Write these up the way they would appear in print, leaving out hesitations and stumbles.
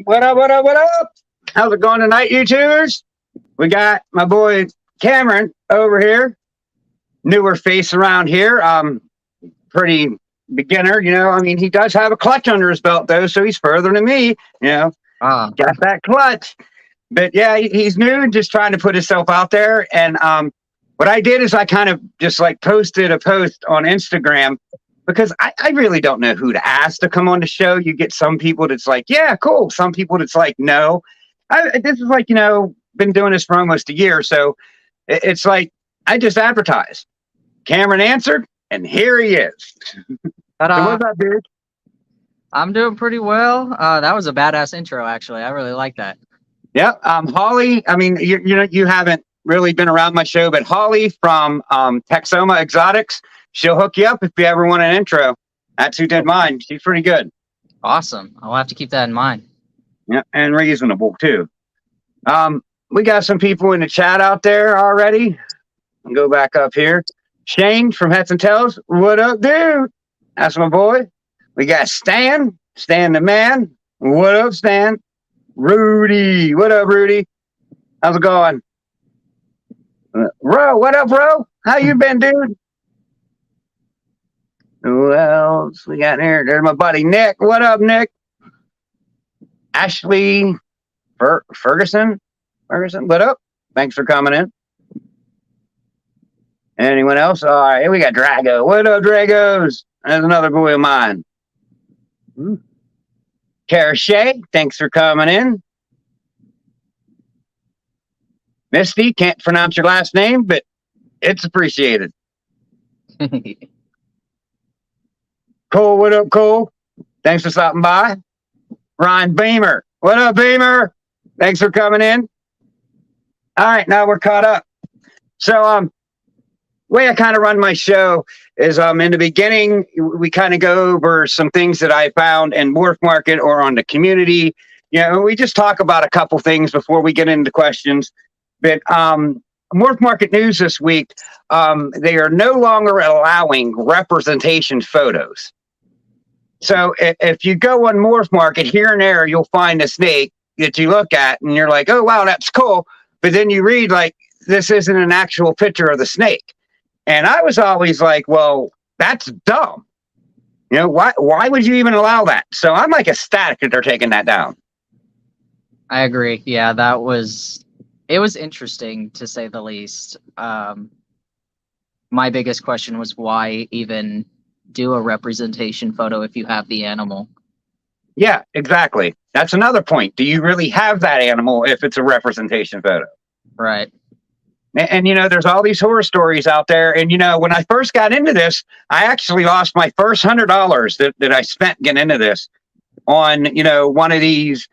What up, what up, what up? How's it going tonight, YouTubers? We got my boy Cameron over here. Newer face around here. Pretty beginner, I mean, he does have a clutch under his belt, though, so he's further than me, Got that clutch. But yeah, he's new and just trying to put himself out there. And what I did is I kind of just like posted a post on Instagram because I really don't know who to ask to come on the show. You get some people that's like, yeah, cool. Some people that's like, no. This is like, been doing this for almost a year. So it's like, I just advertised. Cameron answered, and here he is. So what's up, dude? I'm doing pretty well. That was a badass intro, actually. I really like that. Yeah. Holly, I mean, you haven't really been around my show, but Holly from Texoma Exotics, she'll hook you up if you ever want an intro. That's who did mine. She's pretty good. Awesome. I'll have to keep that in mind. Yeah, and reasonable too. We got some people in the chat out there already. I'll go back up here. Shane from Heads and Tails. What up, dude? That's my boy. We got Stan the man. What up, Stan? Rudy. What up, Rudy? How's it going? Ro, what up, Ro? How you been, dude? Who else we got here? There's my buddy Nick. What up, Nick? Ashley Ferguson. What up? Thanks for coming in. Anyone else? All right, we got Drago. What up, Dragos? That's another boy of mine. Kara Shea, thanks for coming in. Misty, can't pronounce your last name, but it's appreciated. Cole, what up, Cole? Thanks for stopping by. Ryan Beamer. What up, Beamer? Thanks for coming in. All right, now we're caught up. So, way I kind of run my show is in the beginning, we kind of go over some things that I found in Morph Market or on the community. We just talk about a couple things before we get into questions. But Morph Market news this week, they are no longer allowing representation photos. So if you go on Morph Market, here and there, you'll find a snake that you look at and you're like, oh, wow, that's cool. But then you read like, this isn't an actual picture of the snake. And I was always like, well, that's dumb. Why would you even allow that? So I'm like ecstatic that they're taking that down. I agree. Yeah, it was interesting to say the least. My biggest question was why even do a representation photo if you have the animal? Yeah, exactly. That's another point. Do you really have that animal if it's a representation photo? Right. And there's all these horror stories out there. And, when I first got into this, I actually lost my first $100 that I spent getting into this on, one of these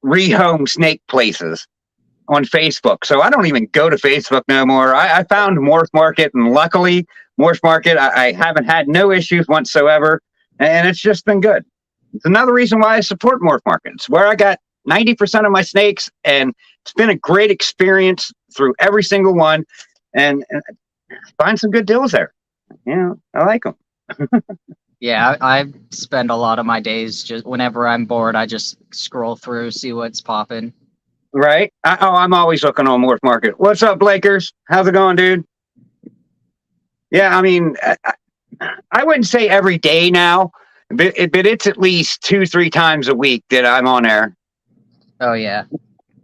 rehome snake places on Facebook. So I don't even go to Facebook no more. I found Morph Market, and luckily Morph Market, I haven't had no issues whatsoever. And it's just been good. It's another reason why I support Morph Market. It's where I got 90% of my snakes, and it's been a great experience through every single one, and find some good deals there. I like them. Yeah, I spend a lot of my days just whenever I'm bored, I just scroll through, see what's popping. Right? I'm always looking on Morph Market. What's up, Blakers? How's it going, dude? Yeah, I mean, I wouldn't say every day now, but it's at least 2-3 times a week that I'm on there. Oh, yeah.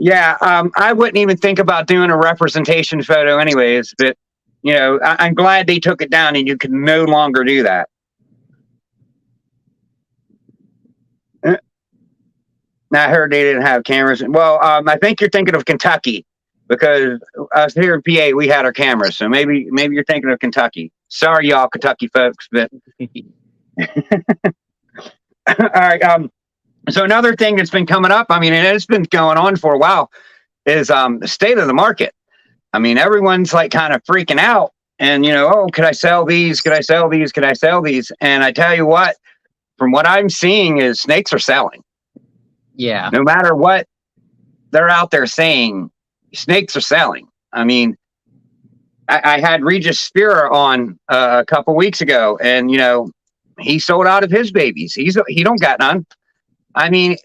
Yeah, I wouldn't even think about doing a representation photo anyways, but, I'm glad they took it down and you can no longer do that. Now, I heard they didn't have cameras. Well, I think you're thinking of Kentucky because us here in PA, we had our cameras. So maybe you're thinking of Kentucky. Sorry, y'all, Kentucky folks, but... All right, so another thing that's been coming up, I mean, and it's been going on for a while, is the state of the market. I mean, everyone's like kind of freaking out and, oh, could I sell these? Could I sell these? Could I sell these? And I tell you what, from what I'm seeing is snakes are selling. Yeah. No matter what they're out there saying, snakes are selling. I mean, I had Regis Spira on a couple weeks ago, and, he sold out of his babies. He don't got none. I mean,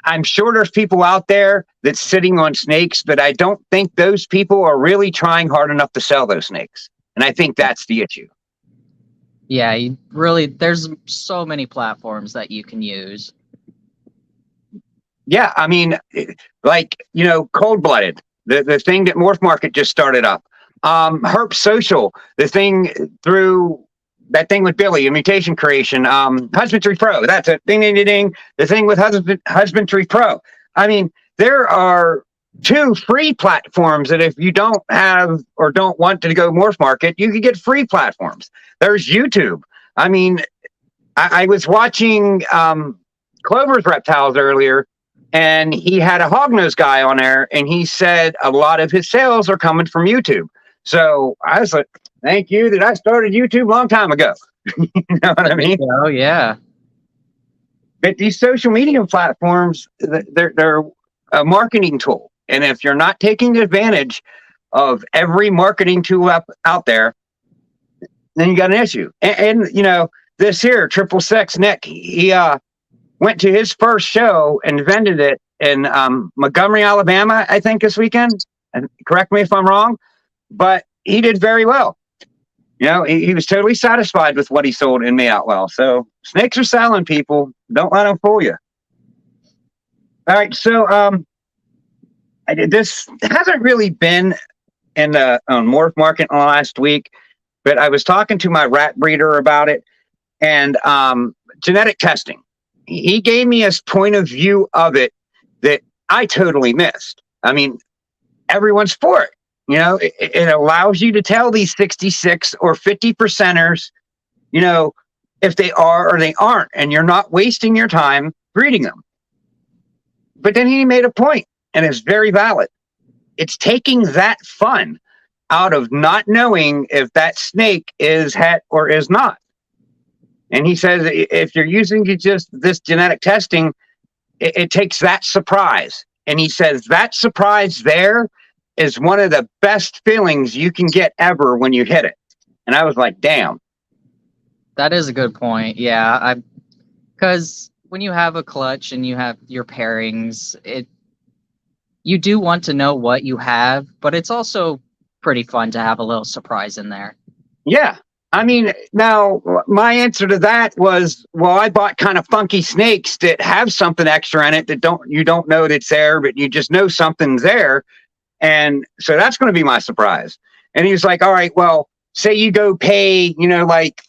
I'm sure there's people out there that's sitting on snakes, but I don't think those people are really trying hard enough to sell those snakes. And I think that's the issue. Yeah, you really, there's so many platforms that you can use. Yeah, I mean, like, Cold Blooded, the thing that Morph Market just started up. Herp Social, the thing through that thing with Billy, a mutation creation. Husbandry Pro, that's it. Ding, ding, ding, ding. The thing with Husbandry Pro. I mean, there are 2 free platforms that if you don't have or don't want to go Morph Market, you can get free platforms. There's YouTube. I mean, I was watching Clover's Reptiles earlier, and he had a hognose guy on there, and he said a lot of his sales are coming from YouTube. So I was like, thank you that I started YouTube a long time ago. You know what I mean? Oh, yeah. But these social media platforms, they're a marketing tool. And if you're not taking advantage of every marketing tool out there, then you got an issue. And this here, Triple Six Nick, he went to his first show and vended it in Montgomery, Alabama, I think, this weekend. And correct me if I'm wrong, but he did very well. He was totally satisfied with what he sold and made out well. So snakes are selling, people. Don't let them fool you. All right, so this hasn't really been in the Morph Market last week, but I was talking to my rat breeder about it, and genetic testing. He gave me a point of view of it that I totally missed. I mean, everyone's for it. It allows you to tell these 66 or 50%ers, if they are or they aren't, and you're not wasting your time breeding them. But then he made a point, and it's very valid. It's taking that fun out of not knowing if that snake is het or is not. And he says if you're using just this genetic testing, it takes that surprise. And he says that surprise there is one of the best feelings you can get ever when you hit it. And I was like, damn. That is a good point. Yeah, because when you have a clutch and you have your pairings, you do want to know what you have, but it's also pretty fun to have a little surprise in there. Yeah. I mean, now my answer to that was, well, I bought kind of funky snakes that have something extra in it that you don't know that's there, but you just know something's there. And so that's going to be my surprise. And he was like, all right, well, say you go pay, like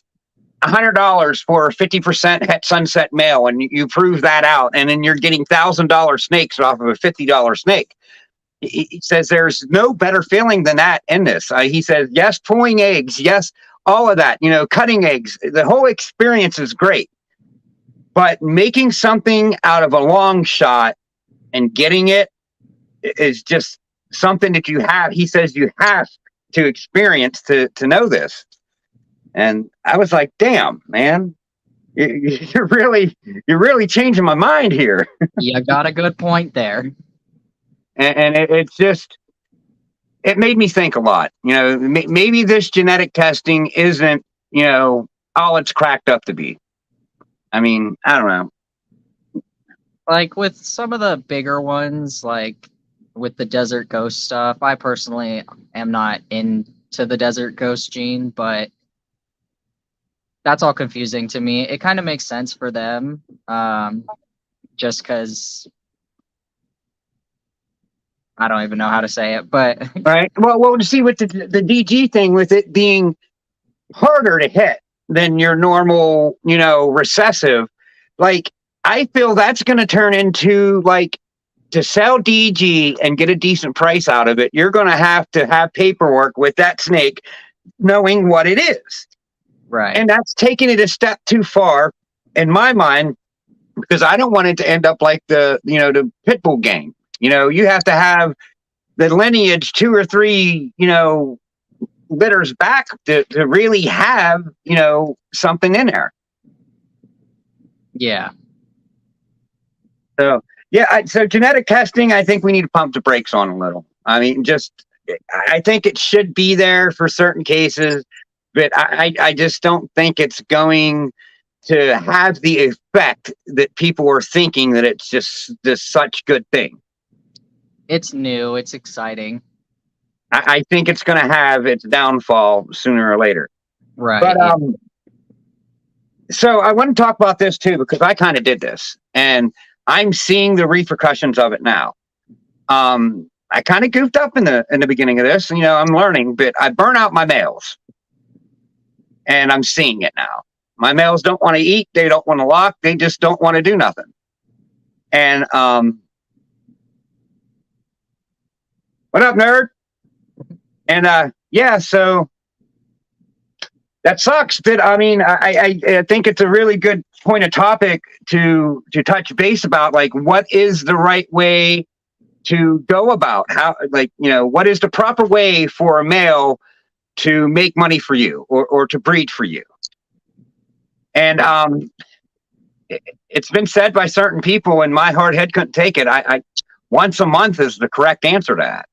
$100 for a 50% het sunset male, and you prove that out, and then you're getting $1,000 snakes off of a $50 snake. He says there's no better feeling than that in this. He says, yes, pulling eggs, yes, all of that, cutting eggs. The whole experience is great. But making something out of a long shot and getting it is just something that you have. He says you have to experience to know this. And I was like, damn, man, you're really changing my mind here. You got a good point there. And it's just, it made me think a lot. Maybe this genetic testing isn't, all it's cracked up to be. I mean, I don't know. Like with some of the bigger ones, like with the Desert Ghost stuff, I personally am not into the Desert Ghost gene, but that's all confusing to me. It kind of makes sense for them, just because I don't even know how to say it, but right. Well, to see with the DG thing, with it being harder to hit than your normal, recessive, like I feel that's going to turn into like to sell DG and get a decent price out of it. You're going to have paperwork with that snake, knowing what it is. Right. And that's taking it a step too far in my mind, because I don't want it to end up like the pit bull gang. You have to have the lineage 2 or 3, litters back to really have, something in there. Yeah. So, yeah. So genetic testing, I think we need to pump the brakes on a little. I mean, I think it should be there for certain cases, but I just don't think it's going to have the effect that people are thinking that it's just this such good thing. It's new. It's exciting. I think it's going to have its downfall sooner or later. Right. But yeah. So I want to talk about this too, because I kind of did this and I'm seeing the repercussions of it now. I kind of goofed up in the beginning of this, and, I'm learning, but I burn out my males, and I'm seeing it now. My males don't want to eat, they don't want to lock, they just don't want to do nothing. And what up, nerd? And yeah, so that sucks. But I mean, I think it's a really good point of topic to touch base about, like, what is the right way to go about how, like, what is the proper way for a male to make money for you or to breed for you. And it's been said by certain people, and my hard head couldn't take it. I once a month is the correct answer to that.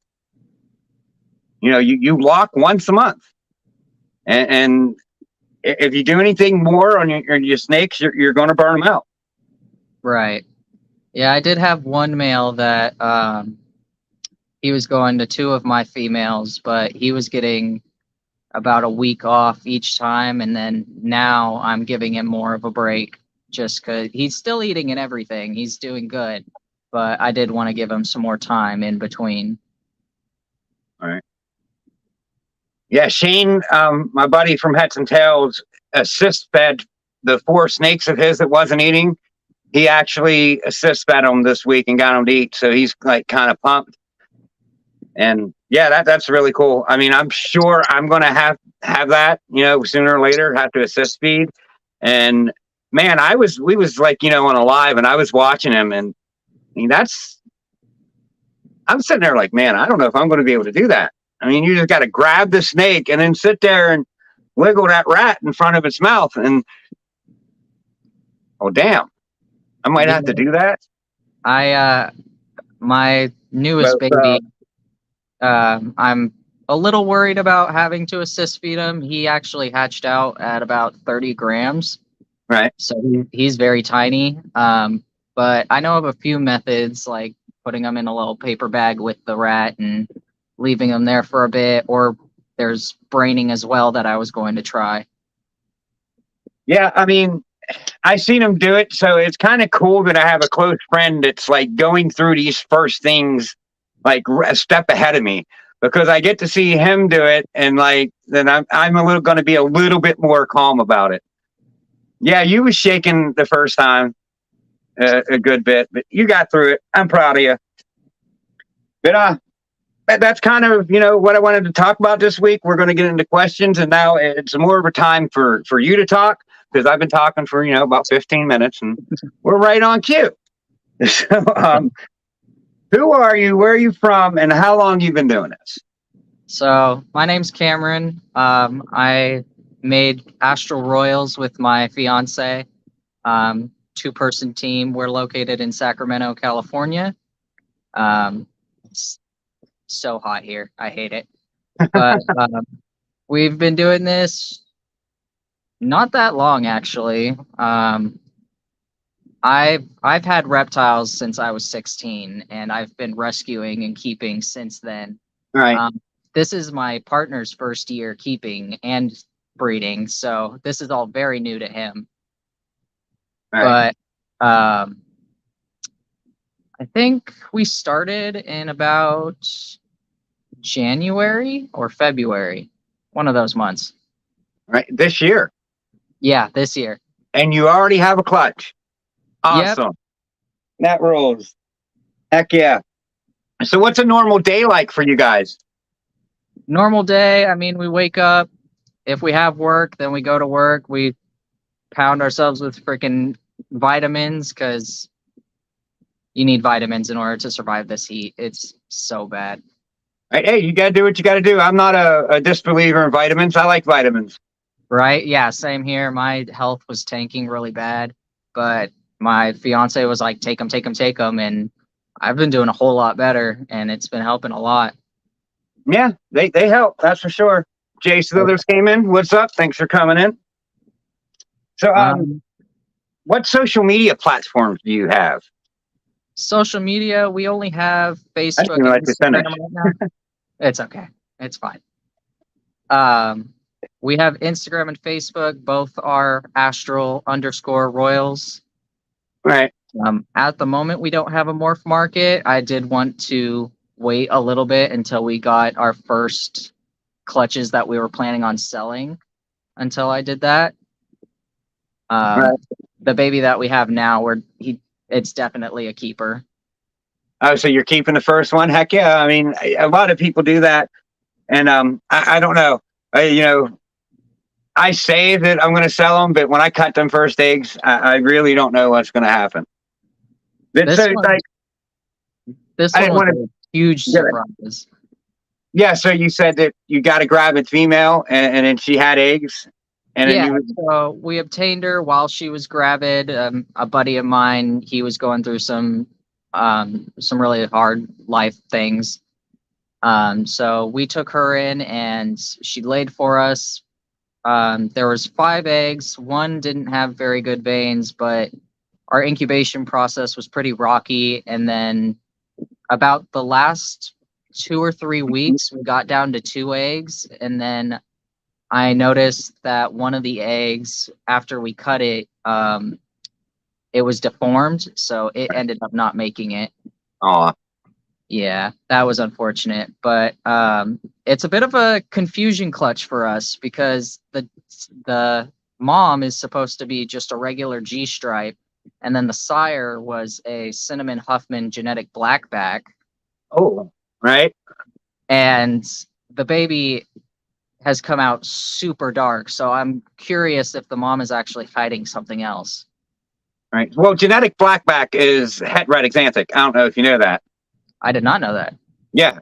You lock once a month, and if you do anything more on your snakes, you're going to burn them out. Right. Yeah, I did have one male that he was going to 2 of my females, but he was getting about a week off each time, and then now I'm giving him more of a break just because he's still eating and everything. He's doing good, but I did want to give him some more time in between. All right. Yeah, Shane, my buddy from Heads and Tails, assist fed the 4 snakes of his that wasn't eating. He actually assist fed them this week and got them to eat, so he's like kind of pumped. And yeah, that's really cool. I mean, I'm sure I'm gonna have that, sooner or later, have to assist feed. And man, we was like, on a live, and I was watching him, and I mean, I'm sitting there like, man, I don't know if I'm gonna be able to do that. I mean, you just got to grab the snake and then sit there and wiggle that rat in front of its mouth, and oh damn, I might have to do that. My newest baby, I'm a little worried about having to assist feed him. He actually hatched out at about 30 grams. Right. So he's very tiny. But I know of a few methods, like putting him in a little paper bag with the rat and leaving him there for a bit, or there's braining as well that I was going to try. Yeah, I mean, I seen him do it, so it's kind of cool that I have a close friend that's like going through these first things like a step ahead of me, because I get to see him do it, and like then I'm going to be a little bit more calm about it. Yeah, you was shaking the first time a good bit, but you got through it. I'm proud of you. But that's kind of what I wanted to talk about this week. We're going to get into questions, and now it's more of a time for you to talk, because I've been talking for about 15 minutes, and we're right on cue. So who are you, where are you from, and how long you been doing this? So my name's Cameron. I made Astrel Royals with my fiance, 2-person team. We're located in Sacramento, California. It's so hot here. I hate it. But we've been doing this not that long, actually. I've had reptiles since I was 16, and I've been rescuing and keeping since then. All right. This is my partner's first year keeping and breeding, so this is all very new to him. Right. But I think we started in about January or February, one of those months. Right, this year. Yeah, this year. And you already have a clutch. Awesome. Yep. That rules. Heck yeah. So what's a normal day like for you guys? Normal day, I mean, we wake up. If we have work, then we go to work. We pound ourselves with freaking vitamins, because you need vitamins in order to survive this heat. It's so bad. Hey, you got to do what you got to do. I'm not a disbeliever in vitamins. I like vitamins. Right? Yeah, same here. My health was tanking really bad, but my fiance was like, take them. And I've been doing a whole lot better, and it's been helping a lot. Yeah, they help. That's for sure. Jay Slithers came in. What's up? Thanks for coming in. So, what social media platforms do you have? Social media, we only have I Facebook didn't and let you finish. Instagram right now. It's okay. It's fine. We have Instagram and Facebook. Both are Astrel_Royals. Right. At the moment, we don't have a morph market. I did want to wait a little bit until we got our first clutches that we were planning on selling until I did that. Right. The baby that we have now, it's definitely a keeper. Oh, so you're keeping the first one? Heck yeah. I mean, a lot of people do that. And I don't know. I say that I'm going to sell them, but when I cut them first eggs, I really don't know what's going to happen. This So, one, this I one didn't was wanna- a huge Yeah. surprise. yeah, so you said that you got to grab a female, and then she had eggs. And then Yeah, so we obtained her while she was gravid. A buddy of mine, he was going through some really hard life things. So we took her in, and she laid for us. There was 5 eggs. One didn't have very good veins, but our incubation process was pretty rocky. And then about the last 2 or 3 weeks, we got down to 2 eggs, and then I noticed that one of the eggs, after we cut it, it was deformed, so it ended up not making it. Aw. Yeah, that was unfortunate, but it's a bit of a confusion clutch for us because the mom is supposed to be just a regular G stripe, and then the sire was a Cinnamon Huffman genetic blackback, Oh, right. and the baby has come out super dark. So I'm curious if the mom is actually hiding something else. Right. Well, genetic blackback is het red exanthic. I don't know if you know that. I did not know that. Yeah.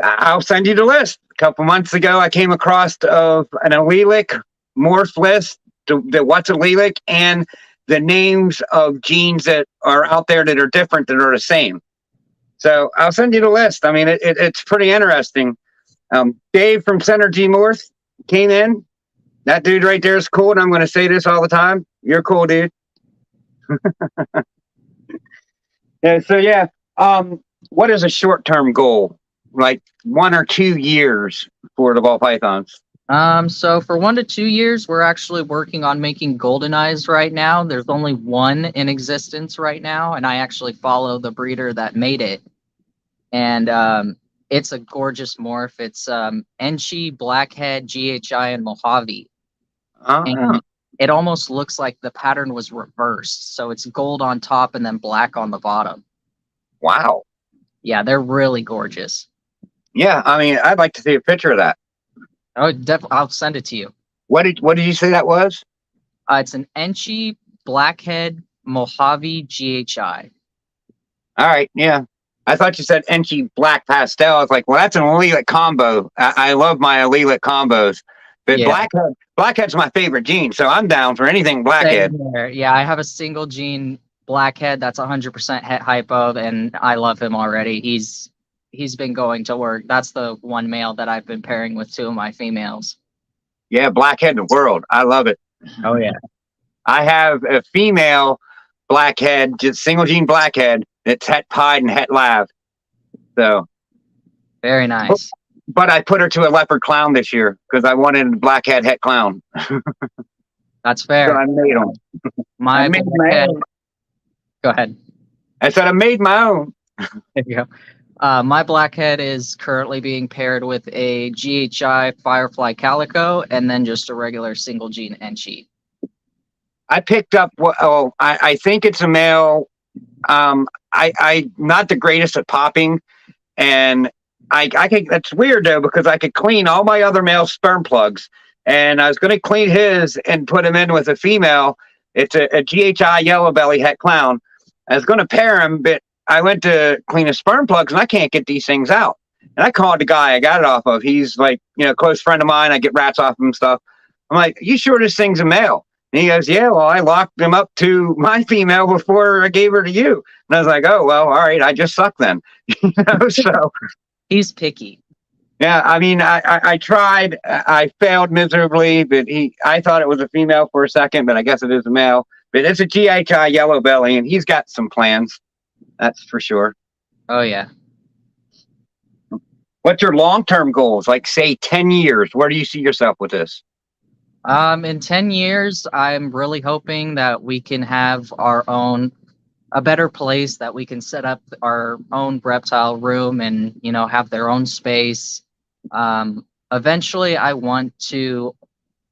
I'll send you the list. A couple months ago, I came across of an allelic morph list, the what's allelic, and the names of genes that are out there that are different that are the same. So I'll send you the list. I mean, it's pretty interesting. Dave from Center G Morph came in. That dude right there is cool, and I'm going to say this all the time. You're cool, dude. Yeah. So yeah. What is a short-term goal? Like 1 or 2 years for the ball pythons? So for 1 to 2 years, we're actually working on making golden eyes right now. There's only one in existence right now, and I actually follow the breeder that made it. And it's a gorgeous morph. It's Enchi, Blackhead, GHI, and Mojave. And it almost looks like the pattern was reversed. So it's gold on top and then black on the bottom. Wow. Yeah, they're really gorgeous. Yeah, I mean, I'd like to see a picture of that. Oh, definitely. I'll send it to you. What did you say that was? It's an Enchi, Blackhead, Mojave, GHI. All right, yeah. I thought you said Enchi Black Pastel. I was like, well, that's an allelic combo. I love my allelic combos. But Yeah. Blackhead's my favorite gene, so I'm down for anything Blackhead. Yeah, I have a single gene Blackhead that's 100% het hypo, and I love him already. He's been going to work. That's the one male that I've been pairing with 2 of my females. Yeah, Blackhead the world. I love it. Oh yeah. I have a female Blackhead, just single gene Blackhead. It's het pied and het lav. So Very nice. but I put her to a leopard clown this year because I wanted a blackhead het clown. That's fair. So I made them. My I made my Blackhead. own. Go ahead. I said I made my own. There you go. My Blackhead is currently being paired with a GHI Firefly Calico and then just a regular single gene Enchi. I picked up I think it's a male. I not the greatest at popping, and I could, that's weird though, because I could clean all my other male sperm plugs, and I was going to clean his and put him in with a female. It's a GHI yellow belly het clown. I was going to pair him, but I went to clean his sperm plugs and I can't get these things out. And I called the guy I got it off of. He's like, close friend of mine. I get rats off him and stuff. I'm like, you sure this thing's a male? And he goes, yeah, well, I locked him up to my female before I gave her to you. And I was like, oh, well, all right. I just suck then. So He's picky. yeah, I mean, I tried. I failed miserably, but I thought it was a female for a second, but I guess it is a male. But it's a GI yellow belly, and he's got some plans. That's for sure. Oh yeah. What's your long-term goals? Like, say, 10 years. Where do you see yourself with this? In 10 years, I'm really hoping that we can have a better place that we can set up our own reptile room and, have their own space. Eventually, I want to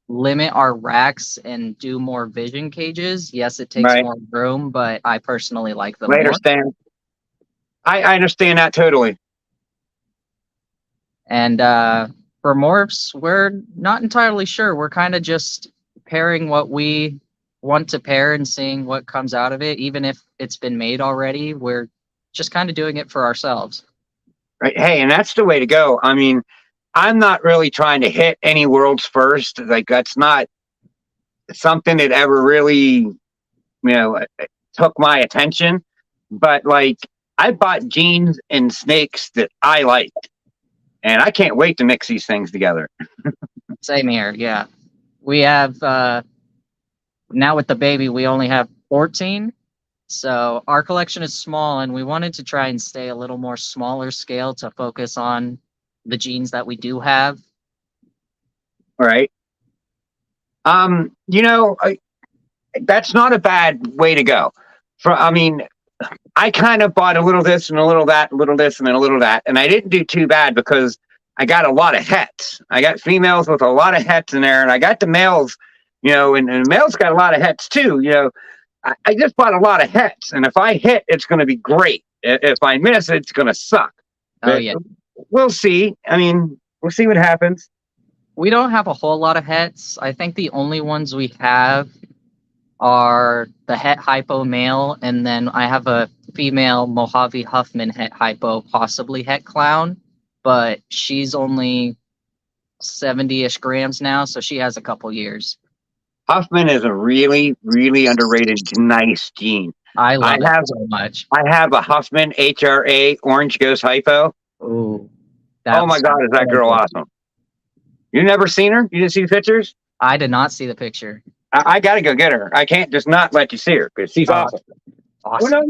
limit our racks and do more vision cages. Yes, it takes Right. more room, but I personally like them Later, more. Stan. I understand that totally. And for morphs, we're not entirely sure. We're kind of just pairing what we want to pair and seeing what comes out of it. Even if it's been made already, we're just kind of doing it for ourselves. Right. Hey, and that's the way to go. I mean, I'm not really trying to hit any worlds first. Like, that's not something that ever really, took my attention. But like, I bought jeans and snakes that I liked, and I can't wait to mix these things together. Same here. Yeah. We have, now with the baby, we only have 14. So our collection is small, and we wanted to try and stay a little more smaller scale to focus on the genes that we do have. All right. That's not a bad way to go. I mean, I kind of bought a little this and a little that, a little this and then a little that, and I didn't do too bad because I got a lot of hets. I got females with a lot of hets in there, and I got the males, and the males got a lot of hets too. I just bought a lot of hets, and if I hit, it's going to be great. If I miss, it's going to suck. Oh, yeah. We'll see. I mean, we'll see what happens. We don't have a whole lot of hets. I think the only ones we have are the het hypo male, and then I have a female Mojave Huffman het hypo, possibly het clown, but she's only 70-ish grams now, so she has a couple years. Huffman is a really, really underrated, nice gene. I love it so much. I have a Huffman HRA Orange Ghost Hypo. Ooh. Oh my God, is that girl awesome? You never seen her? You didn't see the pictures? I did not see the picture. I got to go get her. I can't just not let you see her because she's awesome. Awesome.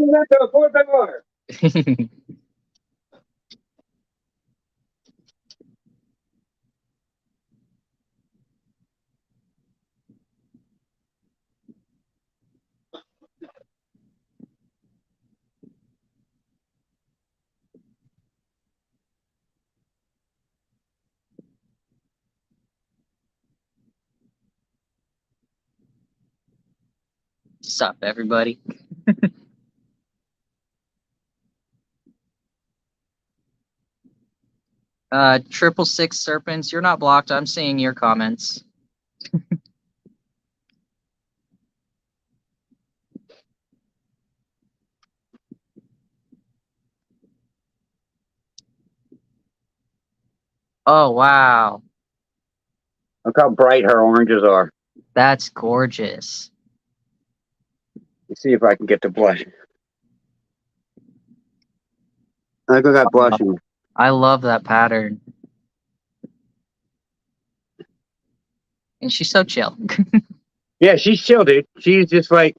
Sup, everybody? 666 Serpents, you're not blocked. I'm seeing your comments. Oh, wow. Look how bright her oranges are. That's gorgeous. Let's see if I can get the blush. I got that blushing. I love that pattern. And she's so chill. Yeah, she's chill, dude. She's just like,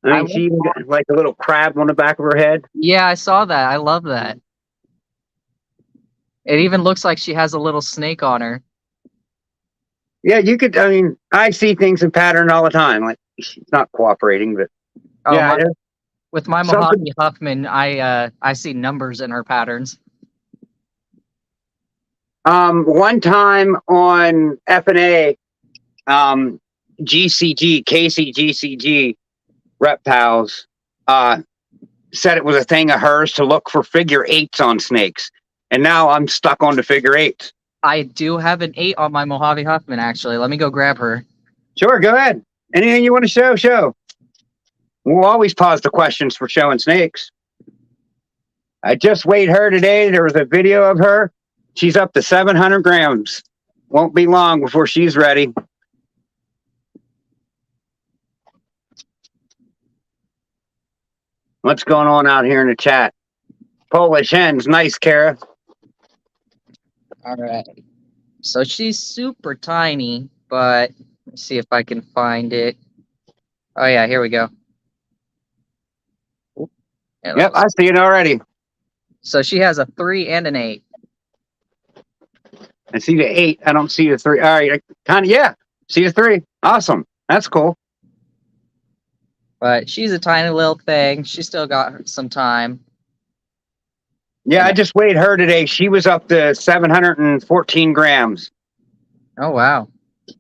she even got like a little crab on the back of her head. Yeah, I saw that. I love that. It even looks like she has a little snake on her. Yeah, I see things in pattern all the time. Like, she's not cooperating, but yeah. With my Mojave Huffman, I see numbers in her patterns. One time on FNA, KCGCG Reptiles, said it was a thing of hers to look for figure eights on snakes. And now I'm stuck on the figure eights. I do have an 8 on my Mojave Huffman, actually. Let me go grab her. Sure, go ahead. Anything you want to show. We'll always pause the questions for showing snakes. I just weighed her today. There was a video of her. She's up to 700 grams. Won't be long before she's ready. What's going on out here in the chat? Polish hens. Nice, Kara. All right. So she's super tiny, but let's see if I can find it. Oh yeah, here we go. Oop. Yeah, that Yep, was- I see it already. So she has a 3 and an 8. I see the 8. I don't see the 3. All right, kind of, yeah. See the 3. Awesome. That's cool. But she's a tiny little thing. She still got some time. Yeah, I And- just weighed her today. She was up to 714 grams. Oh wow.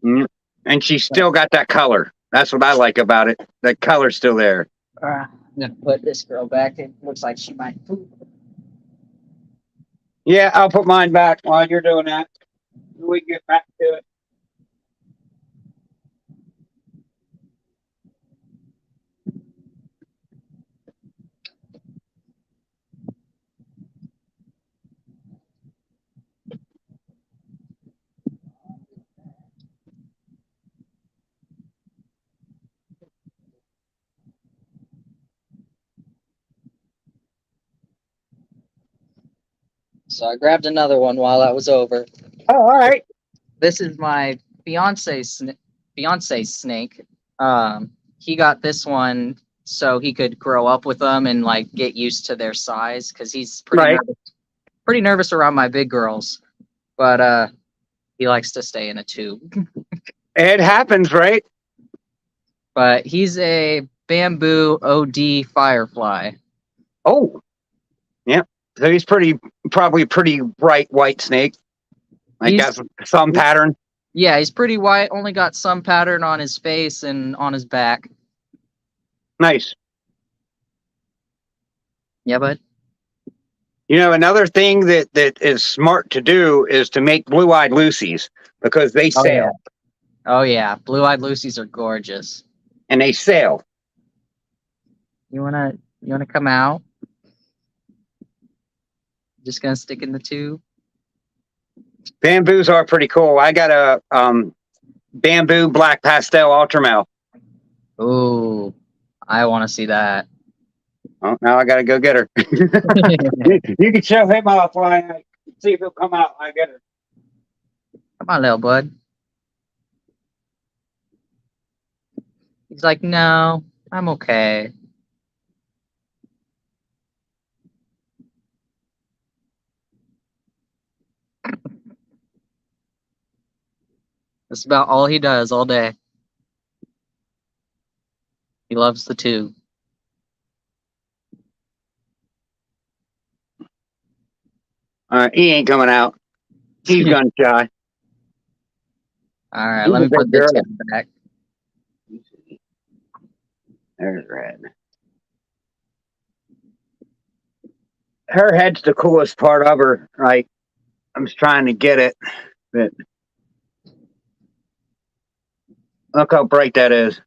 Mm. And she still got that color. That's what I like about it. The color's still there. I'm gonna put this girl back. It looks like she might poop. Yeah, I'll put mine back while you're doing that. We can get back to it. So I grabbed another one while that was over. Oh, all right. This is my fiance's snake. He got this one so he could grow up with them and like get used to their size because he's Right. pretty nervous around my big girls. But he likes to stay in a tube. It happens, right? But he's a bamboo OD firefly. Oh, yeah. So he's probably pretty bright white snake. Like He's- got some pattern. Yeah, he's pretty white, only got some pattern on his face and on his back. Nice. Yeah, bud. You know, another thing that is smart to do is to make blue-eyed Lucies because they Oh, sail Oh yeah, blue-eyed Lucies are gorgeous. and they sail. You wanna come out? Just gonna stick in the tube. Bamboos are pretty cool. I got a bamboo black pastel ultramel. Ooh, I want to see that. Oh, now I got to go get her. You can show him off while I see if he'll come out when I get her. Come on, little bud. He's like, no, I'm okay. That's about all he does all day. He loves the tube. He ain't coming out. He's gun shy. All right, He's let a me put big this girl. guy back. There's Red. Her head's the coolest part of her. Like, I'm just trying to get it. But look how bright that is.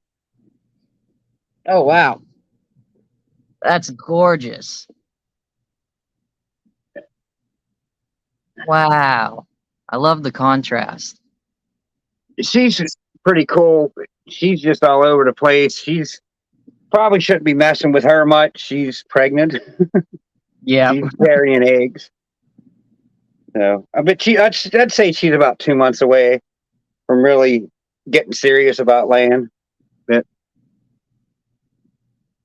Oh wow, that's gorgeous. Wow, I love the contrast. She's pretty cool. She's just all over the place. She's probably shouldn't be messing with her much. She's pregnant. Yeah, She's carrying eggs. So, but I'd say she's about 2 months away from really getting serious about laying. But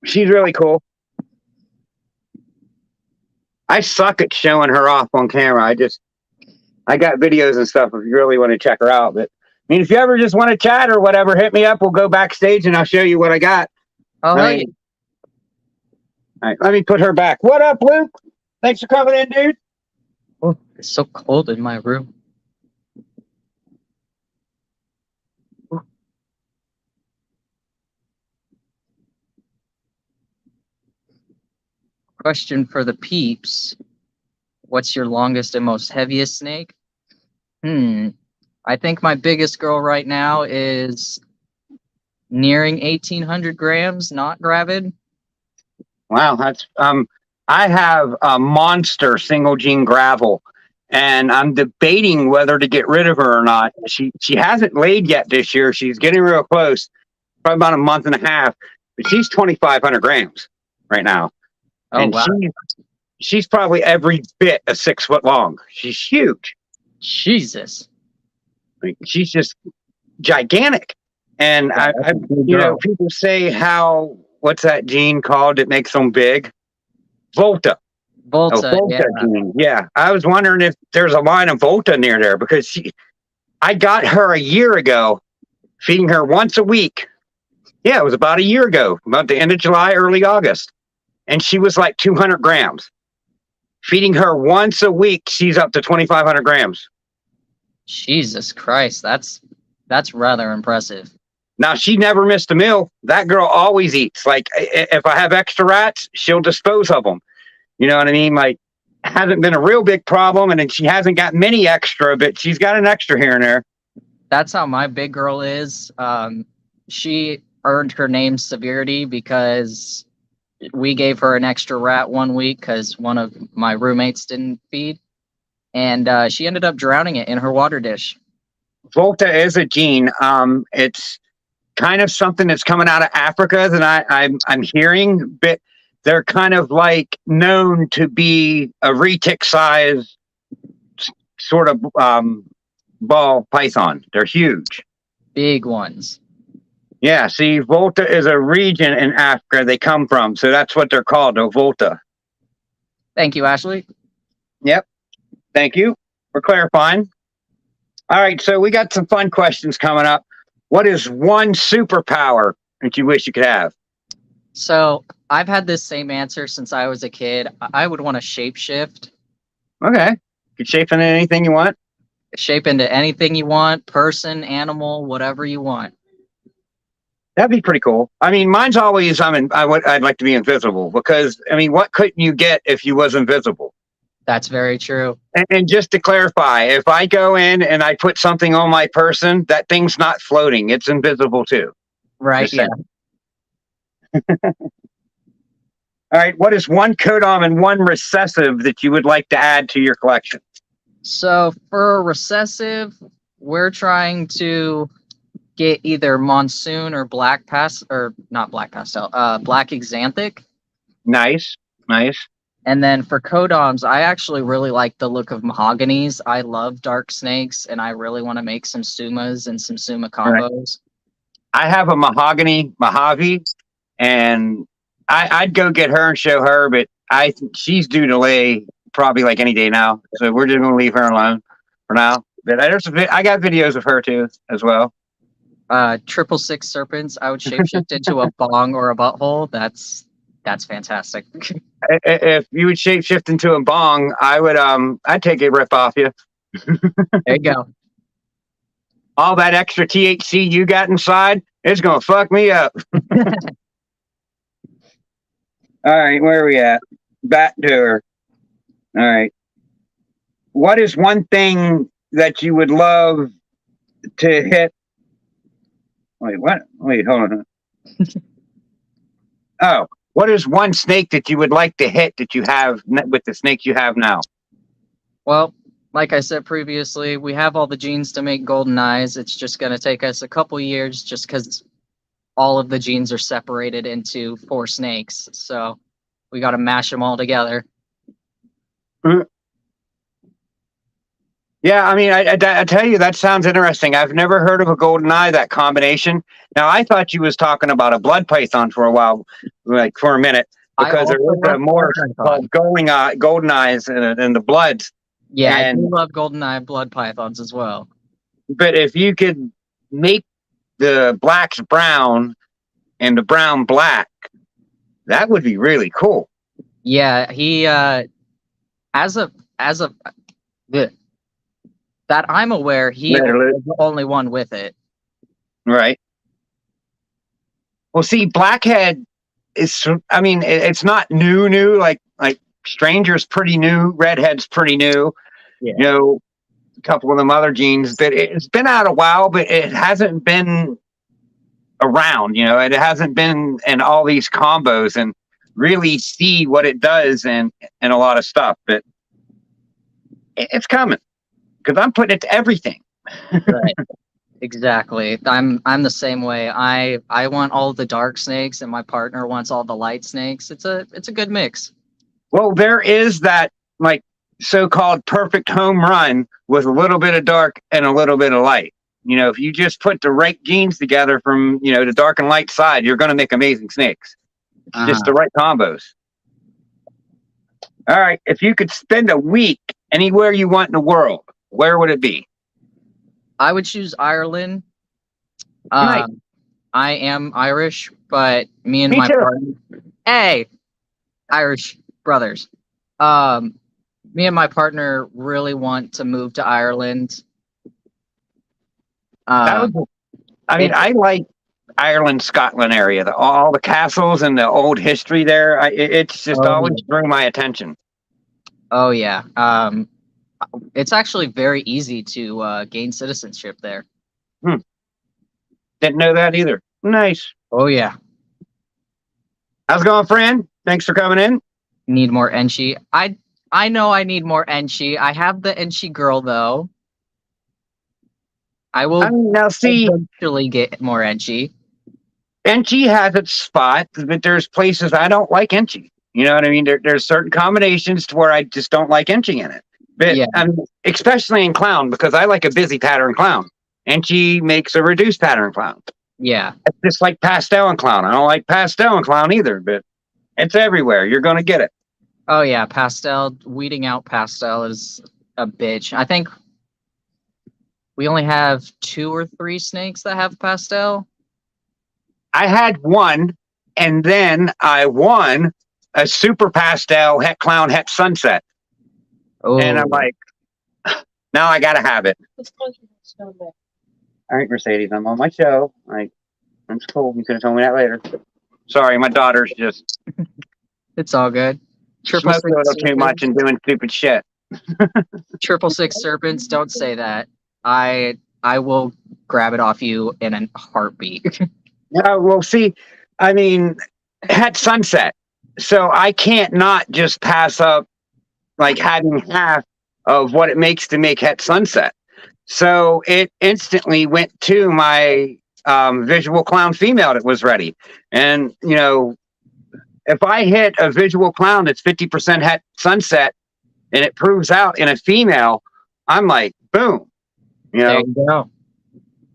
she's really cool. I suck at showing her off on camera. I got videos and stuff if you really want to check her out. But I mean, if you ever just want to chat or whatever, hit me up. We'll go backstage and I'll show you what I got. oh Right. yeah. All right, let me put her back. What up, Luke? Thanks for coming in, dude. Oh, it's so cold in my room. Question for the peeps. What's your longest and most heaviest snake? I think my biggest girl right now is nearing 1,800 grams, not gravid. Wow, that's I have a monster single gene gravel, and I'm debating whether to get rid of her or not. She hasn't laid yet this year. She's getting real close, probably about a month and a half. But she's 2,500 grams right now, Oh and wow, she's probably every bit of 6 foot long. She's huge. Jesus. Like, she's just gigantic. And Yeah, that's a big girl. people say what's that gene called that makes them big? Volta. Oh, Volta, yeah. Volta gene. Yeah. I was wondering if there's a line of Volta near there because I got her a year ago, feeding her once a week. Yeah, it was about a year ago, about the end of July, early August. And she was like 200 grams. Feeding her once a week, she's up to 2,500 grams. Jesus Christ, that's rather impressive. Now, she never missed a meal. That girl always eats. Like, if I have extra rats, she'll dispose of them. You know what I mean? Like, hasn't been a real big problem, and then she hasn't got many extra, but she's got an extra here and there. That's how my big girl is. She earned her name Severity because we gave her an extra rat one week because one of my roommates didn't feed, and she ended up drowning it in her water dish. Volta is a gene. It's kind of something that's coming out of Africa that I'm hearing, but they're kind of like known to be a retic size sort of ball python. They're huge. Big ones. Yeah, see, Volta is a region in Africa they come from, so that's what they're called, a Volta. Thank you, Ashley. Yep. Thank you for clarifying. All right, so we got some fun questions coming up. What is one superpower that you wish you could have? So I've had this same answer since I was a kid. I would want to shapeshift. Okay. You can shape into anything you want. Shape into anything you want, person, animal, whatever you want. That'd be pretty cool. I mean, mine's always I'd like to be invisible because I mean, what couldn't you get if you was invisible? That's very true. And just to clarify, if I go in and I put something on my person, that thing's not floating; it's invisible too. Right? Yeah. All right. What is one codom and one recessive that you would like to add to your collection? So for a recessive, we're trying to get either monsoon or black xanthic. Nice. And then for codoms, I actually really like the look of mahoganies. I love dark snakes, and I really want to make some sumas and some suma combos. I have a mahogany Mojave, and I'd go get her and show her, but she's due to lay probably like any day now, so we're just gonna leave her alone for now. But I got videos of her too as well. 666 serpents, I would shapeshift into a bong or a butthole. That's fantastic. If you would shapeshift into a bong, I'd take a rip off you. There you go. All that extra THC you got inside, it's gonna fuck me up. All right, where are we at? Back to her. All right. What is one thing that you would love to hit? Wait, what? Wait, hold on. Oh, what is one snake that you would like to hit that you have with the snakes you have now? Well, like I said previously, we have all the genes to make golden eyes. It's just going to take us a couple years just because all of the genes are separated into 4 snakes. So we got to mash them all together. Mm-hmm. Yeah, I mean, I tell you, that sounds interesting. I've never heard of a golden eye, that combination. Now, I thought you was talking about a blood python for a while, like for a minute, because there was a more called golden eyes in the bloods. Yeah, I do love golden eye blood pythons as well. But if you could make the blacks brown and the brown black, that would be really cool. Yeah, he that I'm aware, he is the only one with it. Right. Well, see, blackhead is, I mean, it's not new, like Stranger's pretty new, Redhead's pretty new. Yeah. You know, a couple of them other genes, but it's been out a while, but it hasn't been around, you know, it hasn't been in all these combos and really see what it does and a lot of stuff, but it's coming. Because I'm putting it to everything. Right. Exactly. I'm the same way. I want all the dark snakes, and my partner wants all the light snakes. It's a good mix. Well, there is that like so-called perfect home run with a little bit of dark and a little bit of light. If you just put the right genes together from, the dark and light side, you're going to make amazing snakes. It's just the right combos. All right. If you could spend a week anywhere you want in the world, where would it be? I would choose Ireland. Nice. I am Irish, but me and Me my too. partner, hey, Irish brothers. Me and my partner really want to move to Ireland. I like Ireland, Scotland area. All the castles and the old history there. It's just always drew my attention. Oh yeah. It's actually very easy to gain citizenship there. Didn't know that either. Nice. Oh yeah. How's it going, friend? Thanks for coming in. Need more Enchi. I know I need more Enchi. I have the Enchi girl though. I will now see eventually get more Enchi. Enchi has its spot, but there's places I don't like Enchi. You know what I mean? There's certain combinations to where I just don't like Enchi in it. But Yeah. Especially in clown, because I like a busy pattern clown. Enchi makes a reduced pattern clown. Yeah. It's just like pastel and clown. I don't like pastel and clown either, but it's everywhere. You're going to get it. Oh yeah, pastel. Weeding out pastel is a bitch. I think we only have 2 or 3 snakes that have pastel. I had one, and then I won a super pastel het clown het sunset. Oh. And I'm like, now I got to have it. All right, Mercedes, I'm on my show. That's cool. You could have told me that later. Sorry, my daughter's just It's all good. smoking a little too much and doing stupid shit. 666 serpents, don't say that. I will grab it off you in a heartbeat. Well, see, I mean, het sunset. So I can't not just pass up like having half of what it makes to make het sunset. So it instantly went to my visual clown female that was ready. And, if I hit a visual clown that's 50% het sunset and it proves out in a female, I'm like, boom. There you go.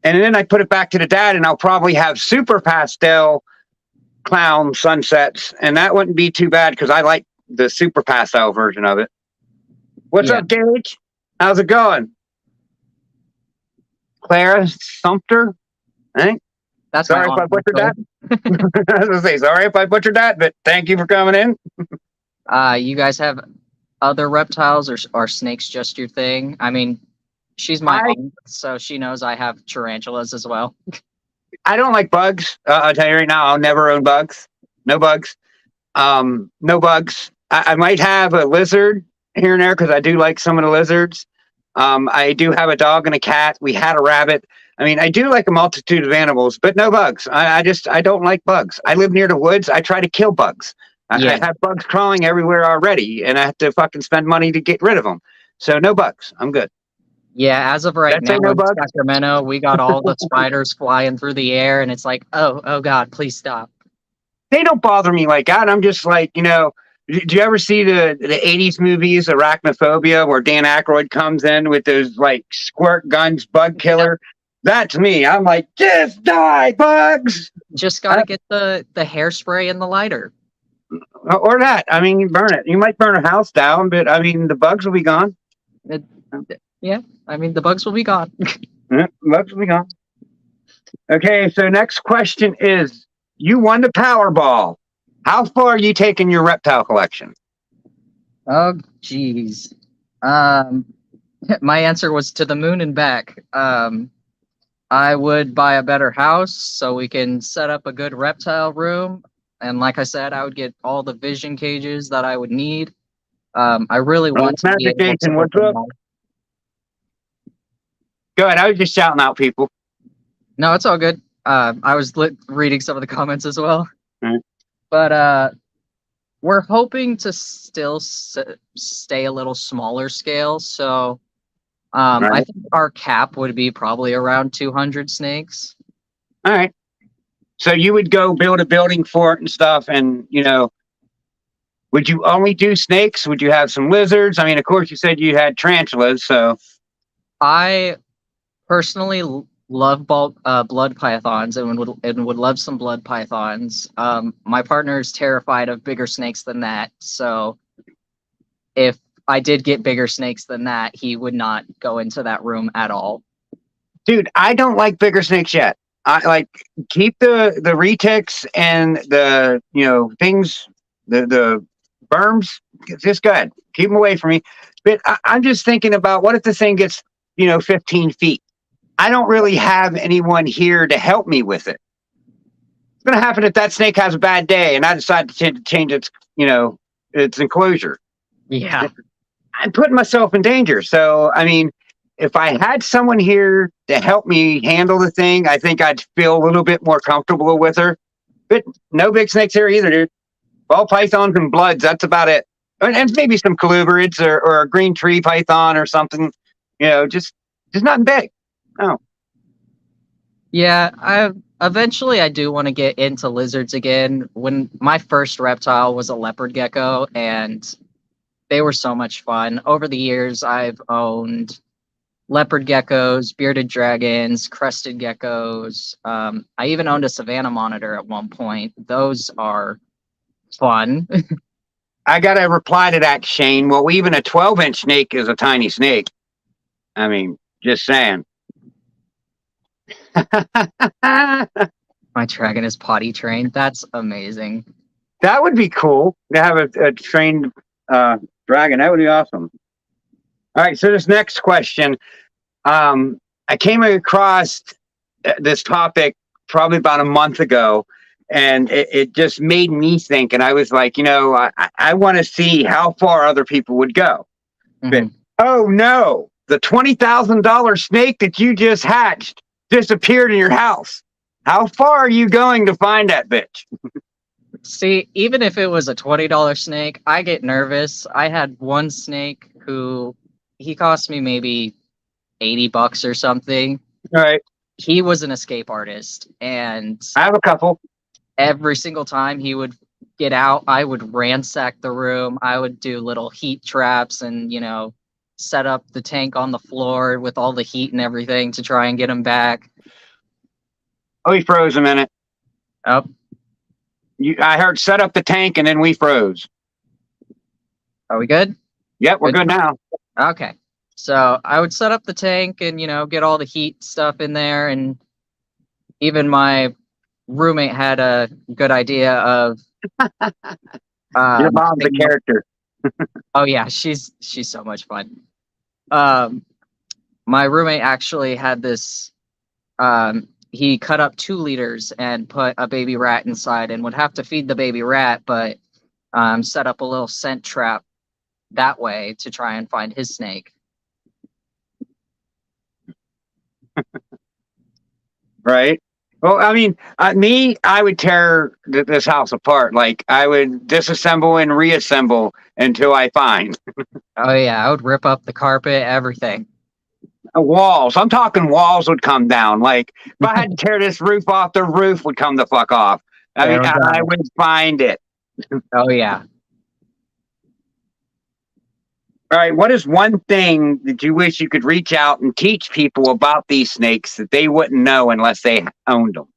And then I put it back to the dad, and I'll probably have super pastel clown sunsets. And that wouldn't be too bad because I like the super pastel version of it. What's up, Gage? How's it going? Clara Sumter? That's sorry if I butchered that. I was going to say, sorry if I butchered that, but thank you for coming in. You guys have other reptiles or are snakes just your thing? I mean, she's my aunt, so she knows I have tarantulas as well. I don't like bugs. I'll tell you right now, I'll never own bugs. No bugs. No bugs. I might have a lizard here and there because I do like some of the lizards. I do have a dog and a cat. We had a rabbit. I mean, I do like a multitude of animals, but no bugs. I don't like bugs. I live near the woods. I try to kill bugs. I have bugs crawling everywhere already, and I have to fucking spend money to get rid of them. So no bugs. I'm good. Yeah, as of right now in Sacramento, we got all the spiders flying through the air, and it's like, oh God, please stop. They don't bother me like that. I'm just like, did you ever see the 80s movies, Arachnophobia, where Dan Aykroyd comes in with those like squirt guns, bug killer? That's me. I'm like, just die, bugs. Just gotta get the hairspray and the lighter. Or that. I mean, you burn it. You might burn a house down, but I mean, the bugs will be gone. Yeah, I mean, the bugs will be gone. Bugs will be gone. Okay, so next question is, you won the Powerball. How far are you taking your reptile collection? Oh, geez. My answer was to the moon and back. I would buy a better house so we can set up a good reptile room. And like I said, I would get all the vision cages that I would need. I really want to be able to what's up? Go ahead. I was just shouting out people. No, it's all good. I was reading some of the comments as well. Mm-hmm. But we're hoping to still stay a little smaller scale. So I think our cap would be probably around 200 snakes. All right. So you would go build a building for it and stuff. And, would you only do snakes? Would you have some lizards? I mean, of course, you said you had tarantulas. So I personally love blood pythons and would love some blood pythons. My partner is terrified of bigger snakes than that, so if I did get bigger snakes than that, he would not go into that room at all. Dude, I don't like bigger snakes yet. I like keep the retics and the things, the berms. Just good. Keep them away from me. But I'm just thinking about what if this thing gets 15 feet. I don't really have anyone here to help me with it. What's going to happen if that snake has a bad day and I decide to change its its enclosure? Yeah. I'm putting myself in danger. So, I mean, if I had someone here to help me handle the thing, I think I'd feel a little bit more comfortable with her. But no big snakes here either, dude. Ball pythons and bloods, that's about it. And maybe some colubrids or a green tree python or something. Just nothing big. Oh. Yeah, I do want to get into lizards again. When my first reptile was a leopard gecko, and they were so much fun. Over the years, I've owned leopard geckos, bearded dragons, crested geckos. I even owned a savanna monitor at one point. Those are fun. I got to reply to that, Shane. Well, even a 12-inch snake is a tiny snake. I mean, just saying. My dragon is potty trained. That's amazing. That would be cool to have a trained dragon. That would be awesome. All right, so this next question, I came across this topic probably about a month ago, and it just made me think. And I was like, I want to see how far other people would go. Mhm. But, oh no, the $20,000 snake that you just hatched disappeared in your house. How far are you going to find that bitch? See, even if it was a $20 snake, I get nervous. I had one snake who he cost me maybe $80 or something. All right. He was an escape artist, and I have a couple. every single time he would get out, I would ransack the room. I would do little heat traps and, set up the tank on the floor with all the heat and everything to try and get him back. Oh, he froze a minute. Oh, I heard set up the tank and then we froze. are we good? Yep, we're good now. Okay. So I would set up the tank and, get all the heat stuff in there. And even my roommate had a good idea of. Your mom's a character. Oh, yeah. She's so much fun. My roommate actually had this. He cut up 2 liters and put a baby rat inside and would have to feed the baby rat, but set up a little scent trap that way to try and find his snake. Right. Well, I mean, I would tear this house apart. Like I would disassemble and reassemble until I find. Oh yeah, I would rip up the carpet, everything. Walls. I'm talking walls would come down. Like if I had to tear this roof off, the roof would come the fuck off. I would find it. Oh yeah. All right. What is one thing that you wish you could reach out and teach people about these snakes that they wouldn't know unless they owned them?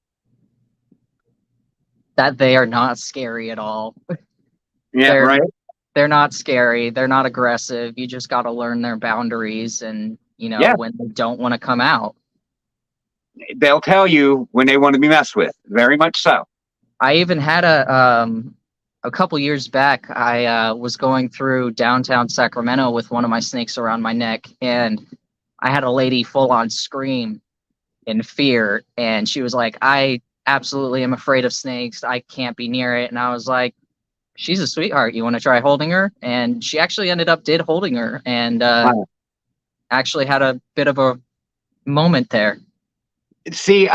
That they are not scary at all. Yeah, right. They're not scary. They're not aggressive. You just got to learn their boundaries and, when they don't want to come out. They'll tell you when they want to be messed with. Very much so. I even had a couple years back, I was going through downtown Sacramento with one of my snakes around my neck, and I had a lady full on scream in fear, and she was like, I absolutely am afraid of snakes. I can't be near it. And I was like, she's a sweetheart. You want to try holding her? And she actually ended up holding her, and actually had a bit of a moment there. See,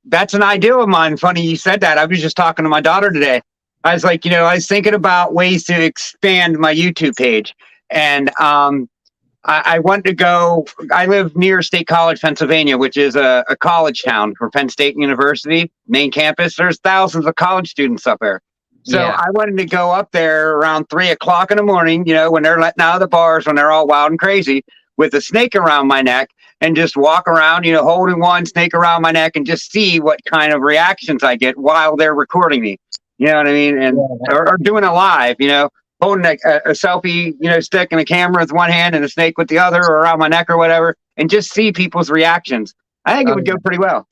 that's an idea of mine. Funny you said that. I was just talking to my daughter today. I was like, I was thinking about ways to expand my YouTube page. And I wanted to go, I live near State College, Pennsylvania, which is a college town for Penn State University, main campus. There's thousands of college students up there. So yeah. I wanted to go up there around 3:00 in the morning, when they're letting out of the bars, when they're all wild and crazy, with a snake around my neck and just walk around, holding one snake around my neck and just see what kind of reactions I get while they're recording me. You know what I mean? And or doing it live, holding a selfie, stick and a camera with one hand and a snake with the other, or around my neck or whatever, and just see people's reactions. I think it would go pretty well.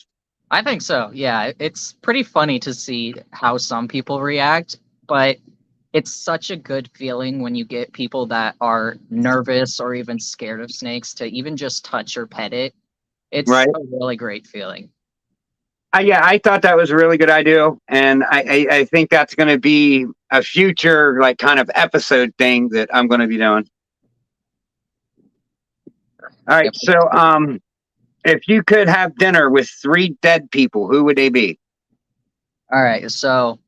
I think so. Yeah, it's pretty funny to see how some people react, but it's such a good feeling when you get people that are nervous or even scared of snakes to even just touch or pet it. It's Right. a really great feeling. Yeah, I thought that was a really good idea, and I think that's going to be a future like kind of episode thing that I'm going to be doing. All right, Yep. so if you could have dinner with 3 dead people, who would they be? All right, so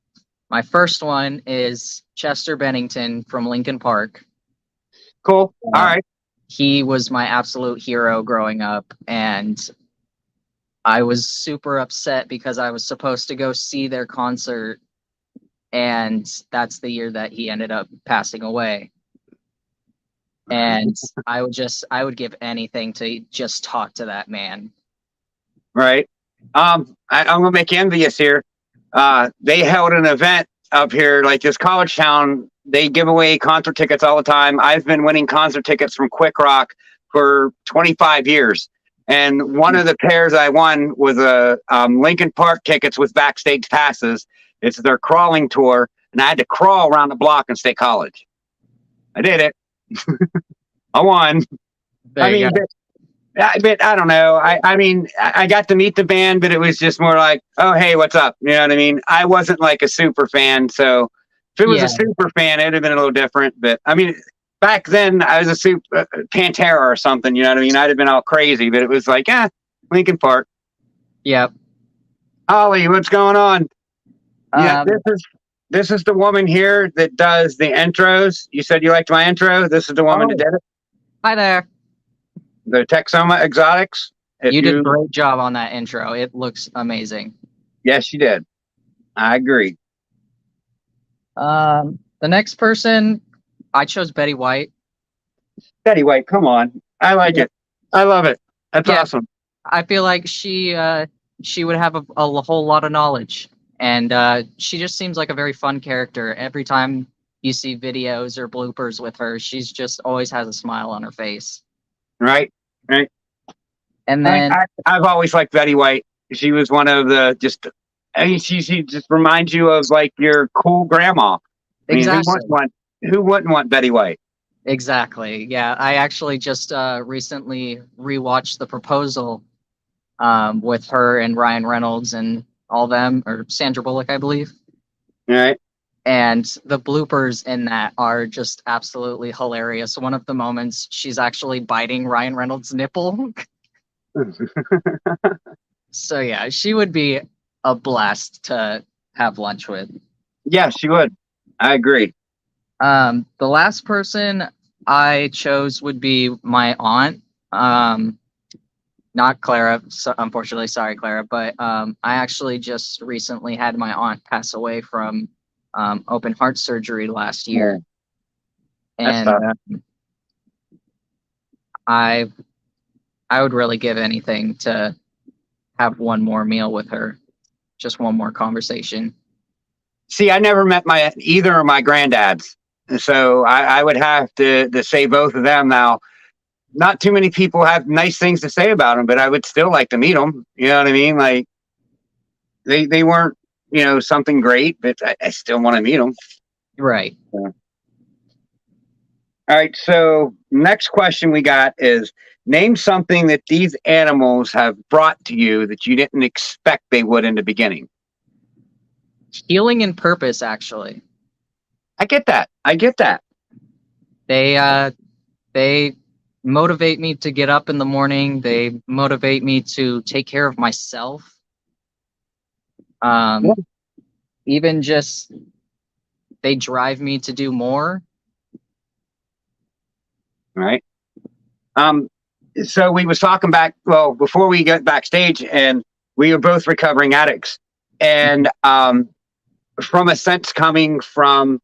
my first one is Chester Bennington from Lincoln Park. Cool. All right. He was my absolute hero growing up, and I was super upset because I was supposed to go see their concert, and that's the year that he ended up passing away. And I would give anything to just talk to that man. Right. I'm gonna make you envious here. They held an event up here, like this college town. They give away concert tickets all the time. I've been winning concert tickets from Quick Rock for 25 years. And one of the pairs I won was a Lincoln Park tickets with backstage passes. It's their crawling tour, and I had to crawl around the block in State College. I did it. I won. There you go. But I don't know. I mean, I got to meet the band, but it was just more like, oh, hey, what's up? You know what I mean? I wasn't like a super fan. So if it was a super fan, it would have been a little different. But I mean, back then I was a super Pantera or something. You know what I mean? I'd have been all crazy, but it was like, Lincoln Park. Yep. Ollie, what's going on? Yeah, this is the woman here that does the intros. You said you liked my intro. This is the woman that did it. Hi there. The Texoma Exotics. You did a great job on that intro. It looks amazing. Yes, you did. I agree. The next person, I chose Betty White. Betty White, come on. I like it. I love it. That's awesome. I feel like she would have a whole lot of knowledge, and she just seems like a very fun character. Every time you see videos or bloopers with her, she's just always has a smile on her face. Right. And then I've always liked Betty White. She was one of the she just reminds you of like your cool grandma. Exactly. Who wouldn't want Betty White? Exactly. Yeah, I actually just recently rewatched The Proposal with her and Ryan Reynolds and all them, or Sandra Bullock, I believe. All right. And the bloopers in that are just absolutely hilarious. One of the moments, she's actually biting Ryan Reynolds' nipple. So yeah, she would be a blast to have lunch with. Yeah, she would. I agree. The last person I chose would be my aunt. Not Clara, unfortunately. Sorry, Clara. But I actually just recently had my aunt pass away from open heart surgery last year. And I would really give anything to have one more meal with her, just one more conversation. See, I never met either of my granddads, so I would have to say both of them. Now, not too many people have nice things to say about them, but I would still like to meet them. You know what I mean? Like they weren't, something great, but I still want to meet them. Right. Yeah. All right. So next question we got is, name something that these animals have brought to you that you didn't expect they would in the beginning. Healing and purpose, actually. I get that. They motivate me to get up in the morning. They motivate me to take care of myself. Even just they drive me to do more. Right. So we was talking before we got backstage, and we were both recovering addicts, and from a sense coming from,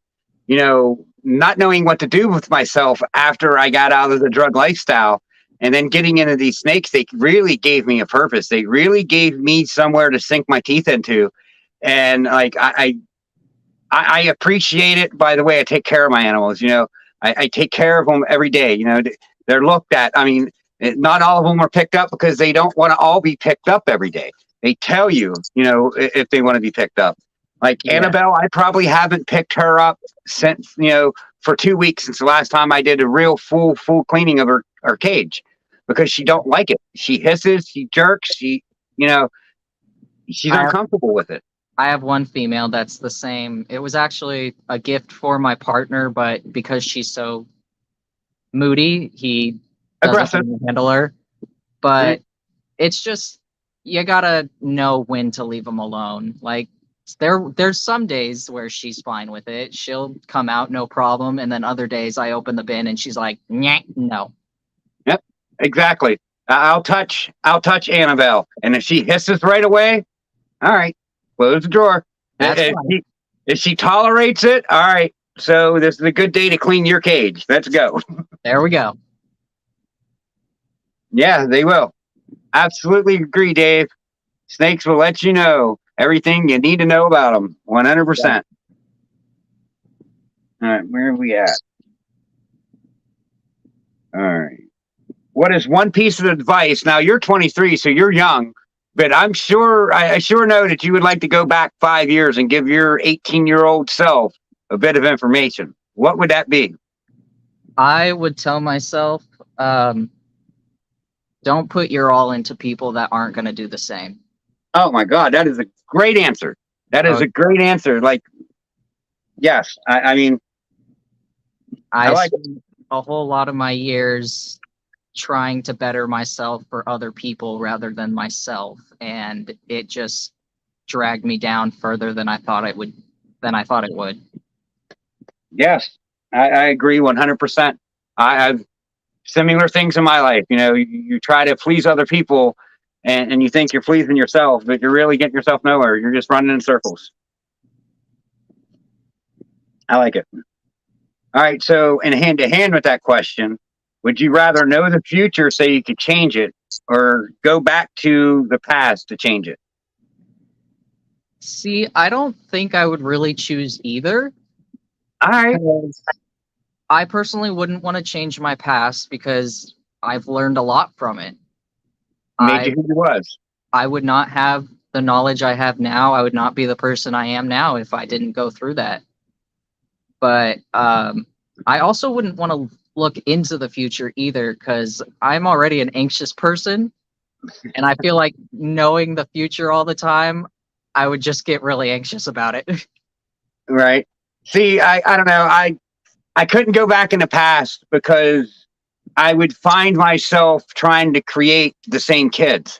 not knowing what to do with myself after I got out of the drug lifestyle, And then getting into these snakes, they really gave me a purpose. They really gave me somewhere to sink my teeth into. And like, I appreciate it by the way I take care of my animals. You know, I take care of them every day. You know, they're looked at. I mean, not all of them are picked up because they don't want to all be picked up every day. They tell you, you know, if they want to be picked up. Like Annabelle, I probably haven't picked her up since, you know, for 2 weeks since the last time I did a real full cleaning of her cage, because she don't like it. She hisses, she jerks, she's uncomfortable with it. I have one female that's the same. It was actually a gift for my partner, but because she's so moody, he Aggressive. doesn't handle her. But it's just, you gotta know when to leave them alone. Like, there's some days where she's fine with it. She'll come out, no problem. And then other days I open the bin and she's like, no. Yep, exactly. I'll touch Annabelle. And if she hisses right away, all right, close the drawer. If she tolerates it, all right. So this is a good day to clean your cage. Let's go. There we go. Yeah, they will. Absolutely agree, Dave. Snakes will let you know everything you need to know about them. 100%. All right, where are we at? All right. What is one piece of advice? Now you're 23, so you're young, but I sure know that you would like to go back 5 years and give your 18-year-old self a bit of information. What would that be? I would tell myself, don't put your all into people that aren't going to do the same. Oh my God, that is a great answer. That is a great answer. Like, yes, I mean, I like a whole lot of my years trying to better myself for other people rather than myself, and it just dragged me down further than I thought it would. Yes, I agree 100%. I've similar things in my life. You know, you try to please other people, and you think you're pleasing yourself, but you're really getting yourself nowhere. You're just running in circles. I like it. All right, so in hand to hand with that question, would you rather know the future so you could change it, or go back to the past to change it? See, I don't think I would really choose either. All right. I personally wouldn't want to change my past because I've learned a lot from it. Made you who you was. I would not have the knowledge I have now. I would not be the person I am now if I didn't go through that. But I also wouldn't want to look into the future either, because I'm already an anxious person, and I feel like knowing the future all the time, I would just get really anxious about it. Right. See, I don't know. I couldn't go back in the past because I would find myself trying to create the same kids.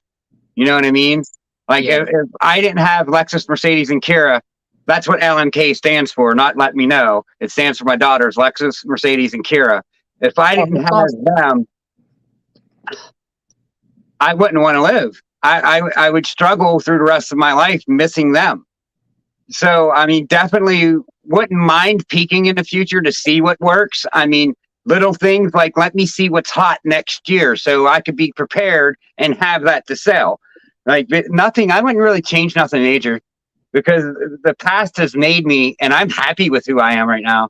You know what I mean? Like, if I didn't have Lexus, Mercedes, and Kira, that's what LMK stands for. Not let me know. It stands for my daughters, Lexus, Mercedes, and Kira. If I didn't have them, I wouldn't want to live. I would struggle through the rest of my life missing them. So, I mean, definitely wouldn't mind peeking in the future to see what works. I mean, little things like, let me see what's hot next year so I could be prepared and have that to sell. Like, nothing, I wouldn't really change nothing major, because the past has made me, and I'm happy with who I am right now.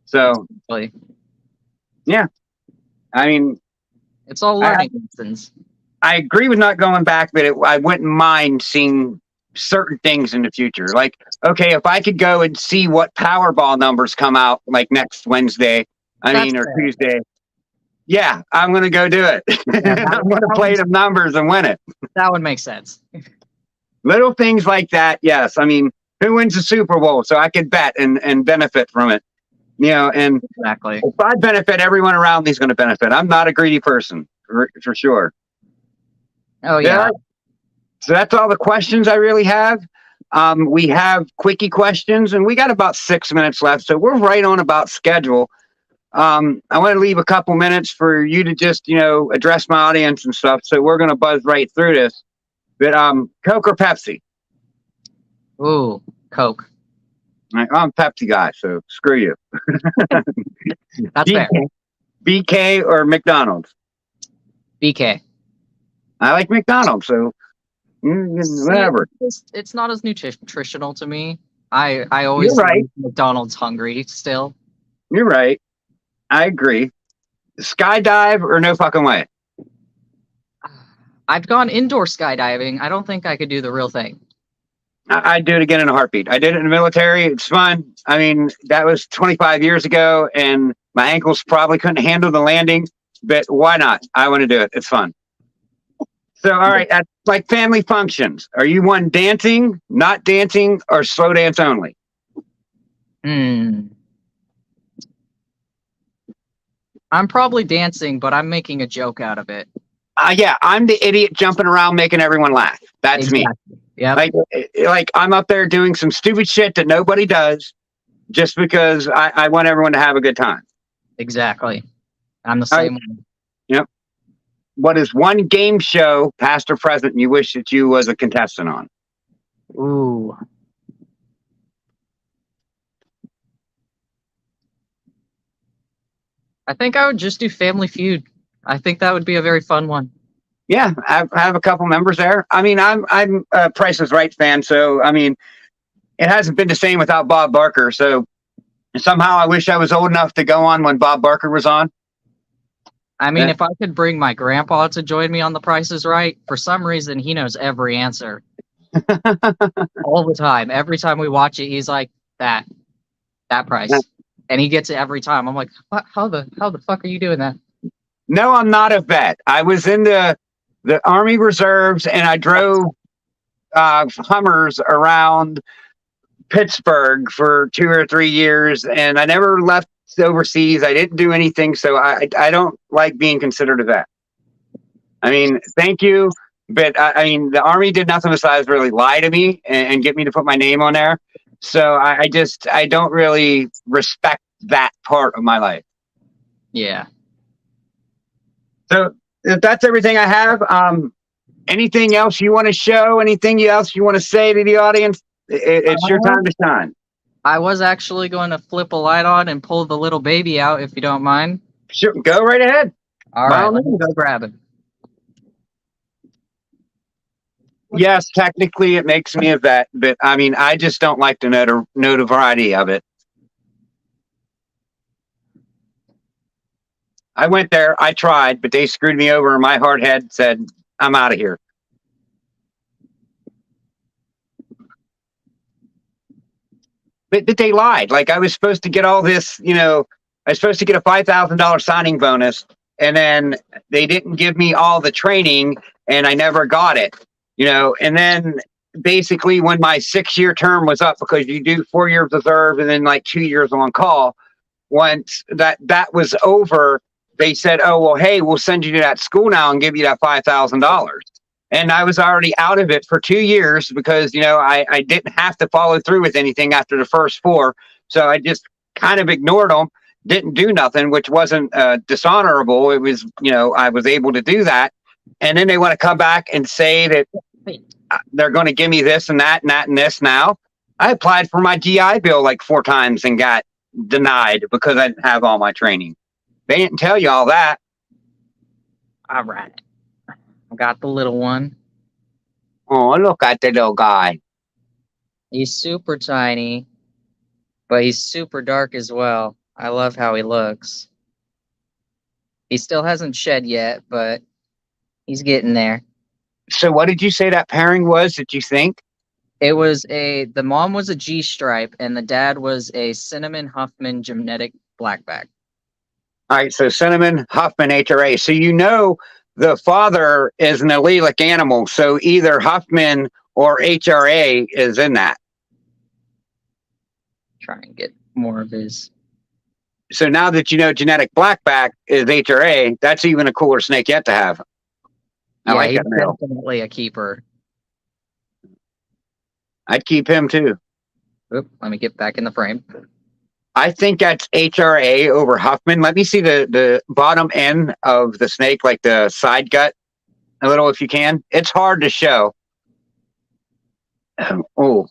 So, yeah. I mean, it's all learning lessons. I agree with not going back, but I wouldn't mind seeing certain things in the future. Like, okay, if I could go and see what Powerball numbers come out like next Wednesday, or Tuesday, yeah, I'm going to go do it. Yeah, I'm going to play the numbers and win it. That would make sense. Little things like that, yes. I mean, who wins the Super Bowl? So I could bet and benefit from it. You know, and exactly. If I benefit, everyone around me is going to benefit. I'm not a greedy person, for sure. Oh, yeah. So that's all the questions I really have. We have quickie questions, and we got about 6 minutes left, so we're right on about schedule. I want to leave a couple minutes for you to just, address my audience and stuff, so we're going to buzz right through this. But Coke or Pepsi? Ooh, Coke. I'm a Pepsi guy, so screw you. That's fair. BK or McDonald's? BK. I like McDonald's, so whatever. It's not as nutritional to me. I You're always right. leave McDonald's hungry still. You're right. I agree. Skydive or no fucking way. I've gone indoor skydiving. I don't think I could do the real thing. I'd do it again in a heartbeat. I did it in the military. It's fun. I mean, that was 25 years ago, and my ankles probably couldn't handle the landing, but why not? I want to do it. It's fun. So, all right, at like family functions, are you one dancing, not dancing, or slow dance only? I'm probably dancing, but I'm making a joke out of it. Yeah, I'm the idiot jumping around making everyone laugh. That's me. Yeah. Like I'm up there doing some stupid shit that nobody does, just because I want everyone to have a good time. Exactly. I'm the same way. Yep. What is one game show, past or present, you wish that you was a contestant on? Ooh. I think I would just do Family Feud. I think that would be a very fun one. Yeah, I have a couple members there. I mean, I'm a Price is Right fan, so I mean, it hasn't been the same without Bob Barker. So somehow I wish I was old enough to go on when Bob Barker was on. I mean, if I could bring my grandpa to join me on The Price is Right, for some reason he knows every answer. All the time. Every time we watch it, he's like, that price. Yeah. And he gets it every time. I'm like, what? How the fuck are you doing that? No, I'm not a vet. I was in the Army Reserves, and I drove Hummers around Pittsburgh for 2 or 3 years, and I never left overseas. I didn't do anything, so I don't like being considered a vet. I mean, thank you, but I mean, the Army did nothing besides really lie to me and get me to put my name on there. So I don't really respect that part of my life. Yeah. So if that's everything I have, anything else you want to show? Anything else you want to say to the audience? It's your time to shine. I was actually going to flip a light on and pull the little baby out, if you don't mind. Sure, go right ahead. All right, let me go grab it. Yes, technically it makes me a vet, but I mean, I just don't like the notoriety of it. I went there, I tried, but they screwed me over, and my hard head said, I'm out of here. But they lied. Like, I was supposed to get all this, I was supposed to get a $5,000 signing bonus, and then they didn't give me all the training, and I never got it, and then basically when my 6-year term was up, because you do 4 years reserve and then like 2 years on call, once that was over, they said, oh, well, hey, we'll send you to that school now and give you that $5,000. And I was already out of it for 2 years because, I didn't have to follow through with anything after the first 4. So I just kind of ignored them, didn't do nothing, which wasn't dishonorable. It was, I was able to do that. And then they want to come back and say that they're going to give me this and that and that and this now. I applied for my GI Bill like 4 times and got denied because I didn't have all my training. They didn't tell you all that. All right. I got the little one. Oh, look at the little guy. He's super tiny, but he's super dark as well. I love how he looks. He still hasn't shed yet, but he's getting there. So what did you say that pairing was that you think? It was the mom was a G-stripe and the dad was a Cinnamon Huffman genetic blackback. All right, so Cinnamon Huffman HRA. So the father is an allelic animal, so either Huffman or HRA is in that. Try and get more of his. So now that you know genetic blackback is HRA, that's even a cooler snake yet to have. I like that. Definitely a keeper. I'd keep him too. Oop, let me get back in the frame. I think that's HRA over Huffman. Let me see the bottom end of the snake, like the side gut, a little if you can. It's hard to show. Oh,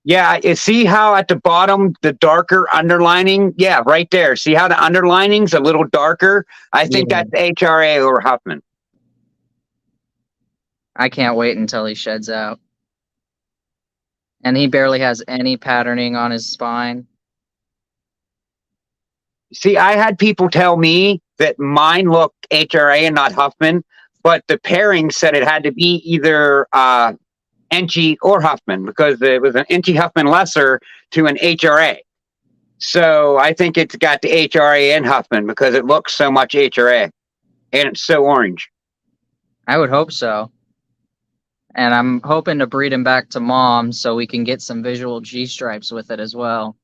Yeah, you see how at the bottom the darker underlining? Yeah, right there. See how the underlining's a little darker? I think Yeah. that's HRA or Huffman. I can't wait until he sheds out. And he barely has any patterning on his spine. See, I had people tell me that mine looked HRA and not Huffman, but the pairing said it had to be either Enchi or Huffman because it was an Enchi Huffman lesser to an HRA. So I think it's got the HRA and Huffman because it looks so much HRA and it's so orange. I would hope so. And I'm hoping to breed him back to mom so we can get some visual G stripes with it as well.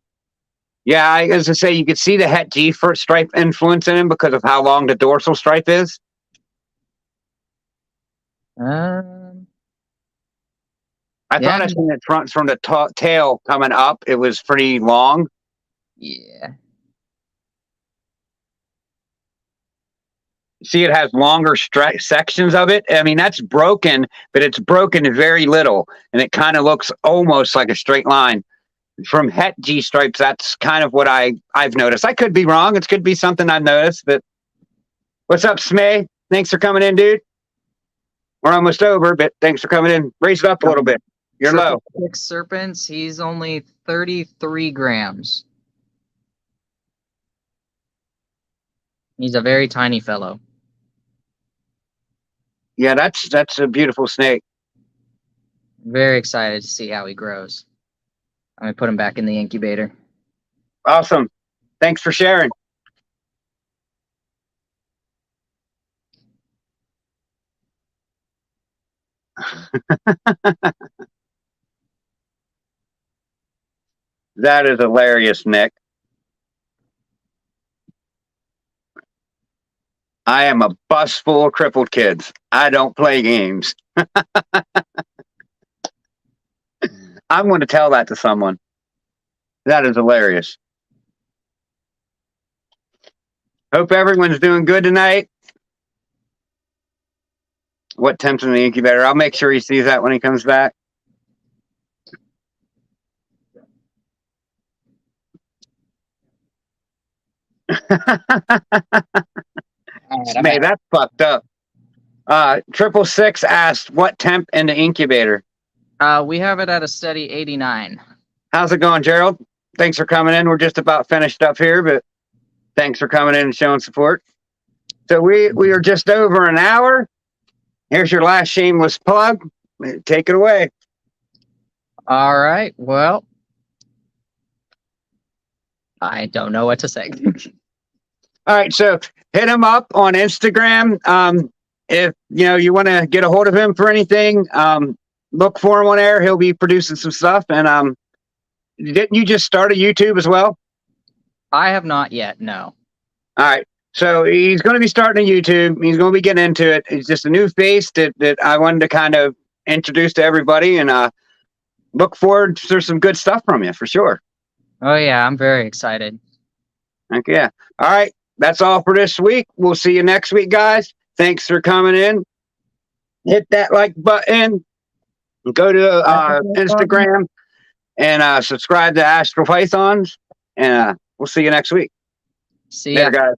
Yeah, as I say, you could see the Het G stripe influence in him because of how long the dorsal stripe is. I thought I seen it from the tail coming up. It was pretty long. Yeah. See, it has longer sections of it. I mean, that's broken, but it's broken very little, and it kind of looks almost like a straight line. From Het G stripes, that's kind of what I've noticed. I could be wrong. It could be something I've noticed. But what's up, Smay? Thanks for coming in, dude. We're almost over, but thanks for coming in. Raise it up a little bit. You're low. Six serpents. He's only 33 grams. He's a very tiny fellow. Yeah, that's a beautiful snake. Very excited to see how he grows. I'm gonna put him back in the incubator. Awesome. Thanks for sharing. That is hilarious, Nick. I am a bus full of crippled kids. I don't play games. I'm going to tell that to someone. That is hilarious. Hope everyone's doing good tonight. What temp's in the incubator? I'll make sure he sees that when he comes back. Man, that's fucked up. 666 asked, what temp in the incubator? We have it at a steady 89. How's it going, Gerald? Thanks for coming in. We're just about finished up here, but thanks for coming in and showing support. So we are just over an hour. Here's your last shameless plug. Take it away. All right. Well, I don't know what to say. All right. So hit him up on Instagram. If you want to get a hold of him for anything, look for him on air. He'll be producing some stuff. And didn't you just start a YouTube as well? I have not yet. No. All right. So he's going to be starting a YouTube. He's going to be getting into it. It's just a new face that I wanted to kind of introduce to everybody, and look forward to some good stuff from you for sure. Oh yeah, I'm very excited. Okay. Yeah. All right. That's all for this week. We'll see you next week, guys. Thanks for coming in. Hit that like button. Go to Instagram and subscribe to Astrel Pythons. And we'll see you next week. See ya. There, guys.